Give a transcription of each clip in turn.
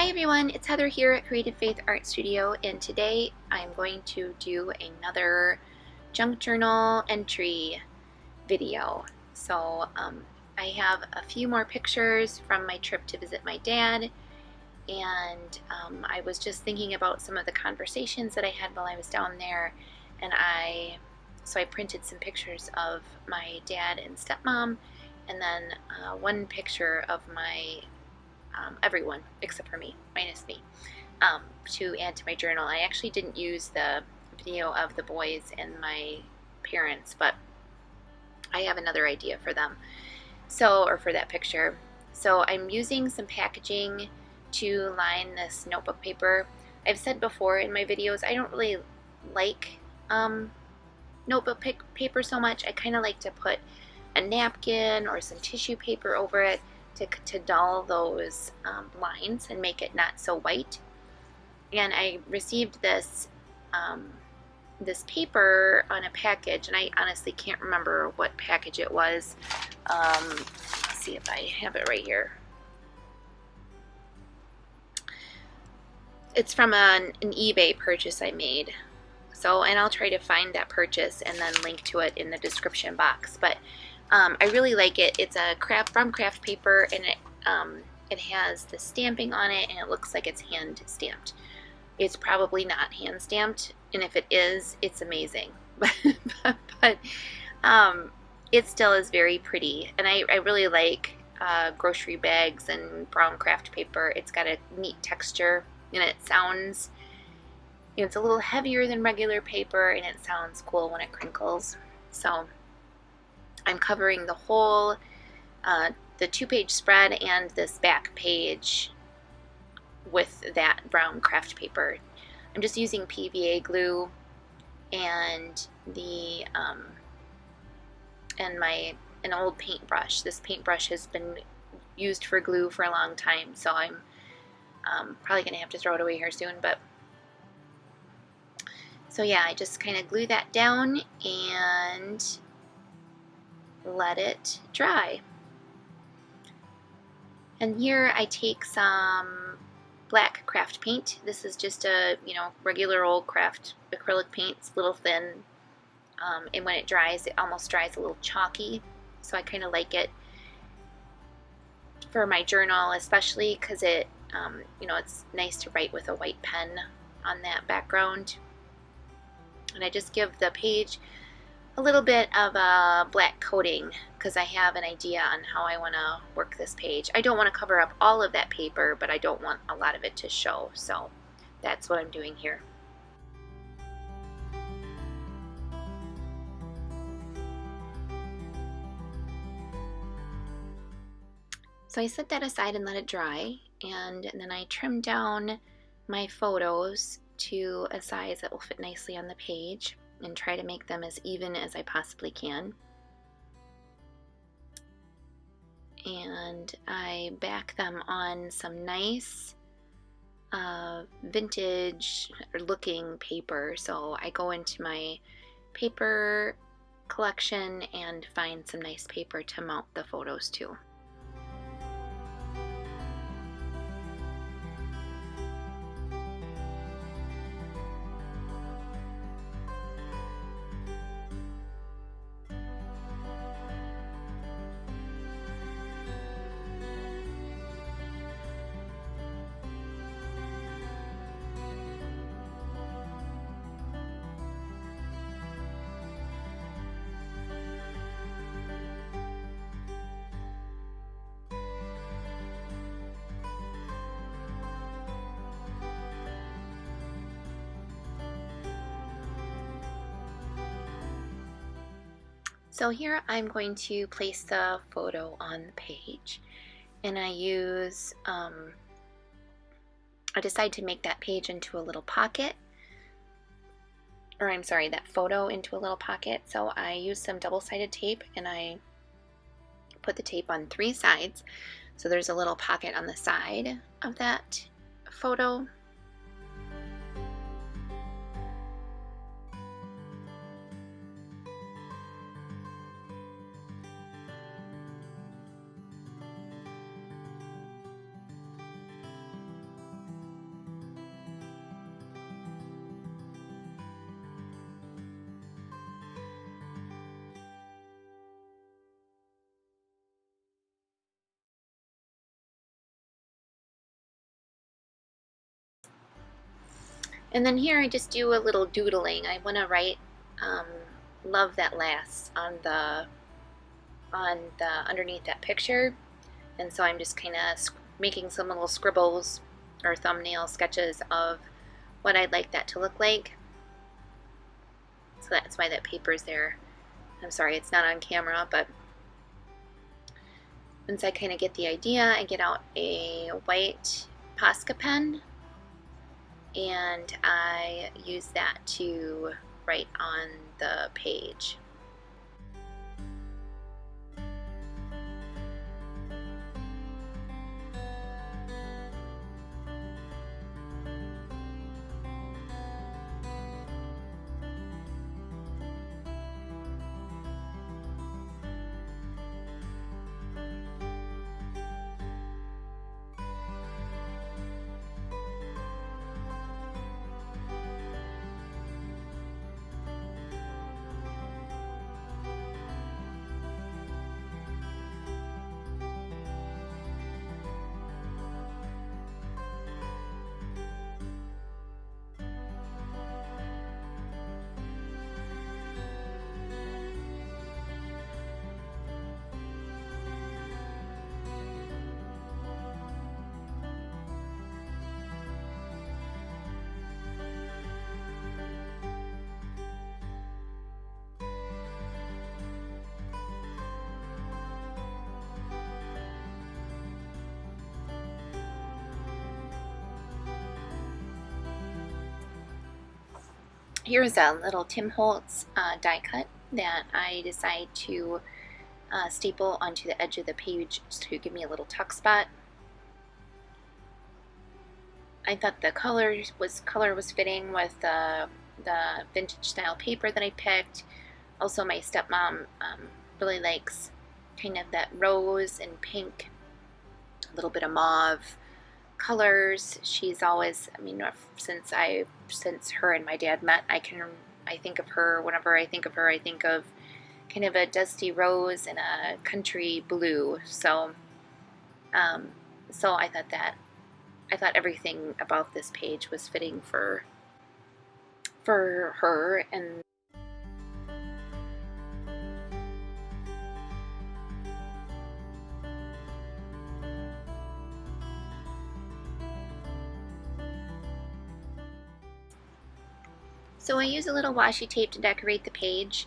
Hi everyone, it's Heather here at Creative Faith Art Studio, and today I'm going to do another junk journal entry video. I have a few more pictures from my trip to visit my dad, and I was just thinking about some of the conversations that I had while I was down there, and I printed some pictures of my dad and stepmom, and then one picture of my everyone except for me, minus me, to add to my journal. I actually didn't use the video of the boys and my parents, but I have another idea for them, or for that picture. So I'm using some packaging to line this notebook paper. I've said before in my videos, I don't really like notebook paper so much. I kind of like to put a napkin or some tissue paper over it to dull those lines and make it not so white. And I received this this paper on a package, and I honestly can't remember what package it was. Let's see if I have it right here. It's from an eBay purchase I made. And I'll try to find that purchase and then link to it in the description box. But I really like it. It's a craft paper, and it has the stamping on it, and it looks like it's hand stamped. It's probably not hand stamped, and if it is, it's amazing. but it still is very pretty, and I really like grocery bags and brown craft paper. It's got a neat texture, and it sounds, it's a little heavier than regular paper, and it sounds cool when it crinkles. So I'm covering the whole, the 2-page spread and this back page with that brown craft paper. I'm just using PVA glue and an old paintbrush. This paintbrush has been used for glue for a long time, so I'm probably going to have to throw it away here soon. But so yeah, I just kind of glue that down and let it dry. And here I take some black craft paint. This is just a regular old craft acrylic paint. It's a little thin, and when it dries, it almost dries a little chalky. So I kind of like it for my journal, especially because it, it's nice to write with a white pen on that background. And I just give the page a little bit of a black coating because I have an idea on how I want to work this page. I don't want to cover up all of that paper, but I don't want a lot of it to show, so that's what I'm doing here. So I set that aside and let it dry, and then I trim down my photos to a size that will fit nicely on the page and try to make them as even as I possibly can. And I back them on some nice vintage looking paper. So I go into my paper collection and find some nice paper to mount the photos to. So here I'm going to place the photo on the page, and I decide to make that page into a little pocket, or I'm sorry, that photo into a little pocket. So I use some double-sided tape, and I put the tape on 3 sides, so there's a little pocket on the side of that photo. And then here I just do a little doodling. I want to write um, "Love That Lasts" on the underneath that picture, and so I'm just kind of making some little scribbles or thumbnail sketches of what I'd like that to look like. So that's why that paper's there. I'm sorry it's not on camera, but once I kind of get the idea, I get out a white Posca pen and I use that to write on the page. Here's a little Tim Holtz die cut that I decide to staple onto the edge of the page to give me a little tuck spot. I thought the color was fitting with the vintage style paper that I picked. Also, my stepmom really likes kind of that rose and pink, a little bit of mauve colors. She's always, I mean, since her and my dad met, I think of her, whenever I think of her, I think of kind of a dusty rose and a country blue. So I thought everything about this page was fitting for her. And so I use a little washi tape to decorate the page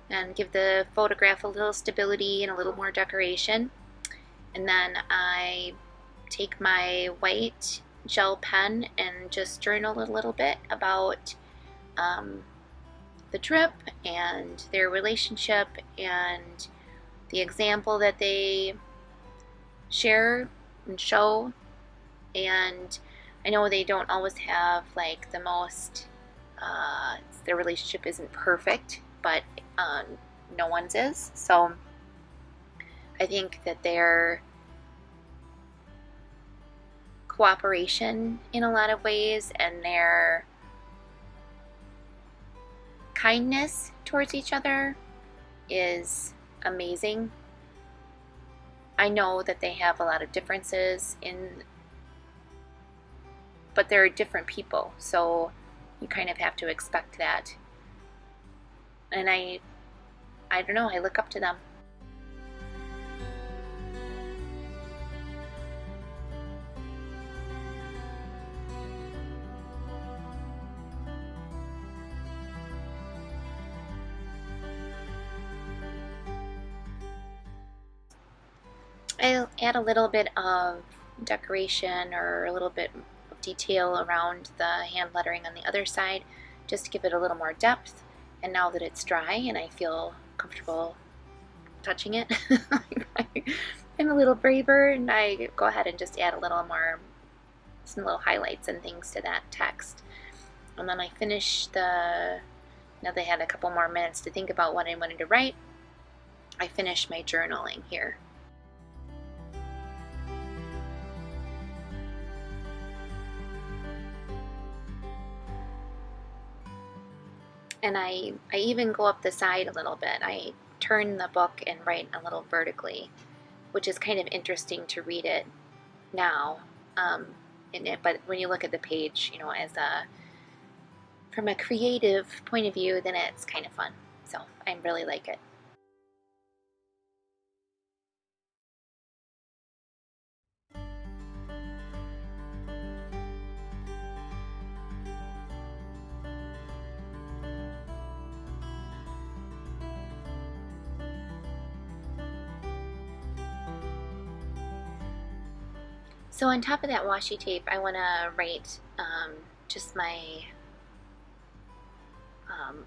and give the photograph a little stability and a little more decoration. And then I take my white gel pen and just journal a little bit about the trip and their relationship and the example that they share and show. And I know they don't always have like the most, their relationship isn't perfect, but no one's is. So I think that their cooperation in a lot of ways and their kindness towards each other is amazing. I know that they have a lot of differences but they're different people, so you kind of have to expect that. And I don't know, I look up to them. I'll add a little bit of decoration or a little bit of detail around the hand lettering on the other side just to give it a little more depth. And now that it's dry and I feel comfortable touching it, I'm a little braver and I go ahead and just add a little more, some little highlights and things to that text. And then I finish now they had a couple more minutes to think about what I wanted to write, I finish my journaling here. And I even go up the side a little bit. I turn the book and write a little vertically, which is kind of interesting to read it now. But when you look at the page, you know, as from a creative point of view, then it's kind of fun. So I really like it. So on top of that washi tape, I want to write just my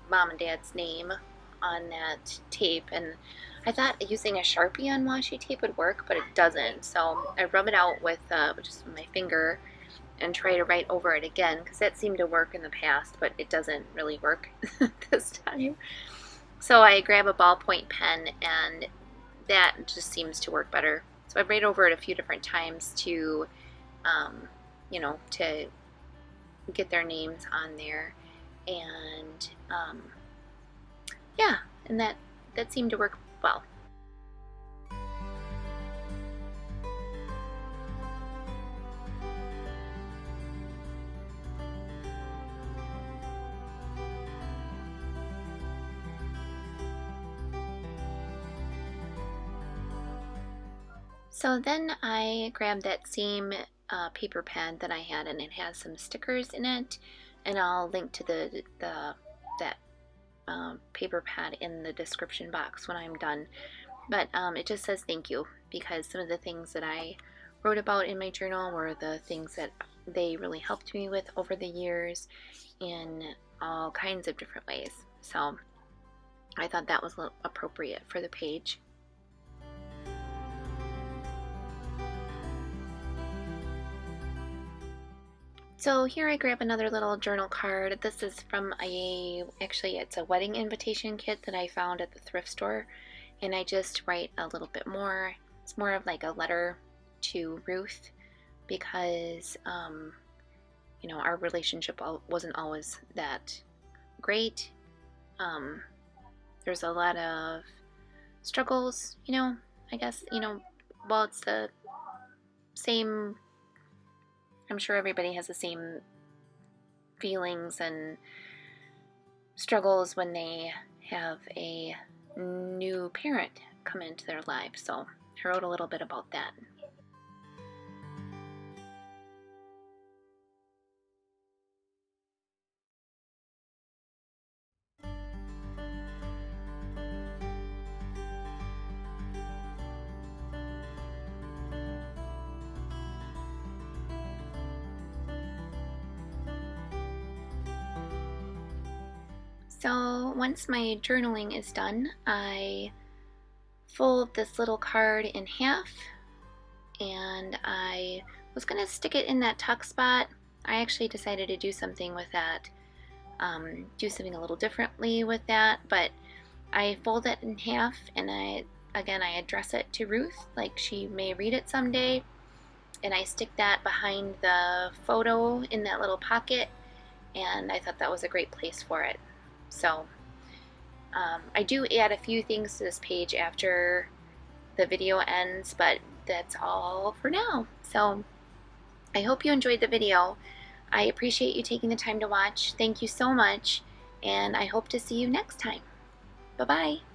mom and dad's name on that tape, and I thought using a Sharpie on washi tape would work, but it doesn't. So I rub it out with just my finger and try to write over it again, because that seemed to work in the past, but it doesn't really work this time. So I grab a ballpoint pen, and that just seems to work better. So I write over it a few different times to, to get their names on there, and yeah, and that seemed to work well. So then I grabbed that same paper pad that I had, and it has some stickers in it, and I'll link to that paper pad in the description box when I'm done. But it just says thank you, because some of the things that I wrote about in my journal were the things that they really helped me with over the years in all kinds of different ways. So I thought that was appropriate for the page. So here I grab another little journal card. This is from actually it's a wedding invitation kit that I found at the thrift store, and I just write a little bit more. It's more of like a letter to Ruth, because our relationship wasn't always that great. There's a lot of struggles, I guess, well, it's the same. I'm sure everybody has the same feelings and struggles when they have a new parent come into their life. So I wrote a little bit about that. So once my journaling is done, I fold this little card in half, and I was going to stick it in that tuck spot. I actually decided to do something with that, do something a little differently with that, but I fold it in half, and I address it to Ruth, like she may read it someday, and I stick that behind the photo in that little pocket, and I thought that was a great place for it. So I do add a few things to this page after the video ends, but that's all for now. So I hope you enjoyed the video. I appreciate you taking the time to watch. Thank you so much, and I hope to see you next time. Bye-bye.